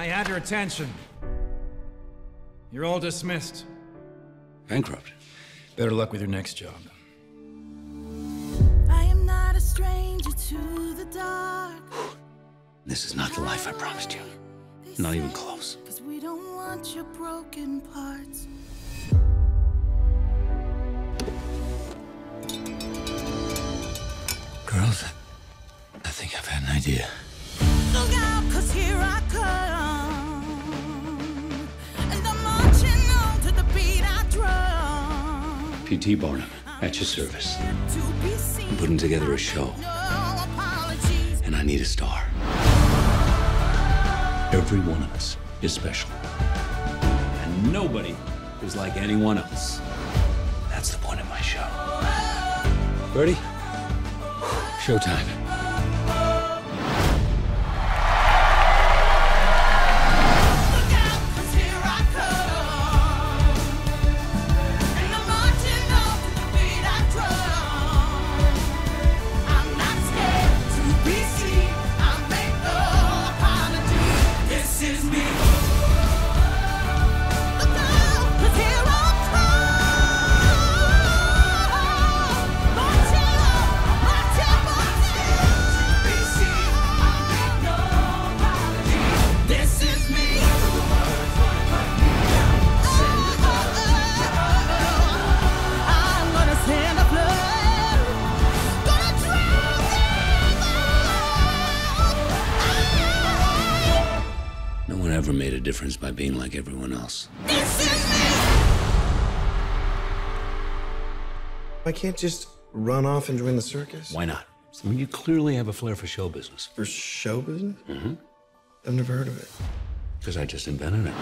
I had your attention. You're all dismissed. Bankrupt. Better luck with your next job. I am not a stranger to the dark. This is not the life I promised you. Not even close. 'Cause we don't want your broken parts. Girls, I think I've had an idea. Look out, 'cause here I come. And I'm marching on to the beat I drum. P.T. Barnum, at your service. To be seen. I'm putting together a show, No apologies. and I need a star. Every one of us is special. And nobody is like anyone else. That's the point of my show. Ready? Showtime. Look out, 'cause here I come. And I'm marching on to the beat I drum. I'm not scared to be seen. I make no apology. This is me. Look out, 'cause here I come. Marching on, marching, marching. To be seen. I make no apology. This is me. I'm gonna stand up, love. Gonna drown them. No one ever made a difference by being like everyone else. This is me. I can't just run off and join the circus. Why not? I mean, you clearly have a flair for show business. For show business? Mm-hmm. I've never heard of it. Because I just invented it.